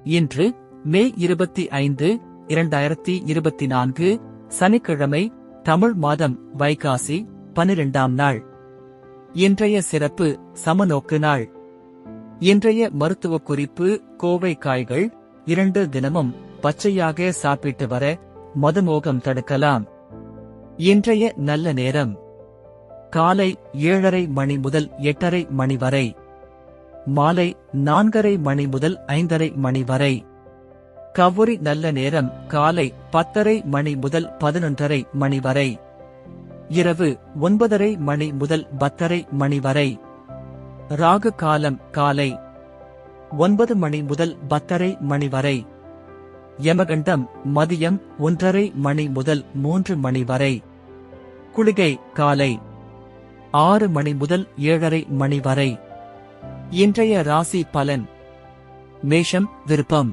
இன்று மே 25, 2024 சனிக்கிழமை, தமிழ் மாதம் வைகாசி 12ஆம் நாள். இன்றைய சிறப்பு சமநோக்கு நாள். இன்றைய மருத்துவ குறிப்பு: கோவை காய்கள் 2 தினமும் பச்சையாக சாப்பிட்டு வர மதுமோகம் தடுக்கலாம். இன்றைய நல்ல நேரம் காலை 7:30 மணி முதல் 8:30 மணி வரை, மாலை 4:30 மணி முதல் 5:30 மணி வரை. கவுரி நல்ல நேரம் காலை 10:30 மணி முதல் 11:30 மணி வரை, இரவு 9:30 மணி முதல் 10:30 மணி வரை. ராகு காலம் காலை 9 மணி முதல் 10:30 மணி வரை. யமகண்டம் மதியம் 1:30 மணி முதல் 3 மணி வரை. குளிகை காலை 6 மணி முதல் 7:30 மணி வரை. இன்றைய ராசி பலன்: மேஷம் விருப்பம்,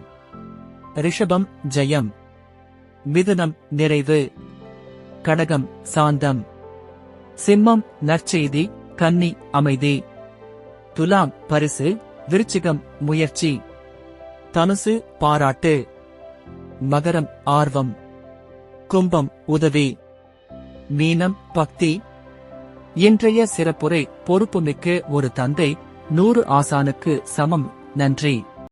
ரிஷபம் ஜெயம், மிதுனம் நிறைவு, கடகம் சாந்தம், சிம்மம் நற்செய்தி, கன்னி அமைதி, துலாம் பரிசு, விருச்சிகம் முயற்சி, தனுசு பாராட்டு, மகரம் ஆர்வம், கும்பம் உதவி, மீனம் பக்தி. இன்றைய சிறப்புரை: பொறுப்புமிக்க ஒரு தந்தை 100 ஆசானுக்கு சமம். நன்றி.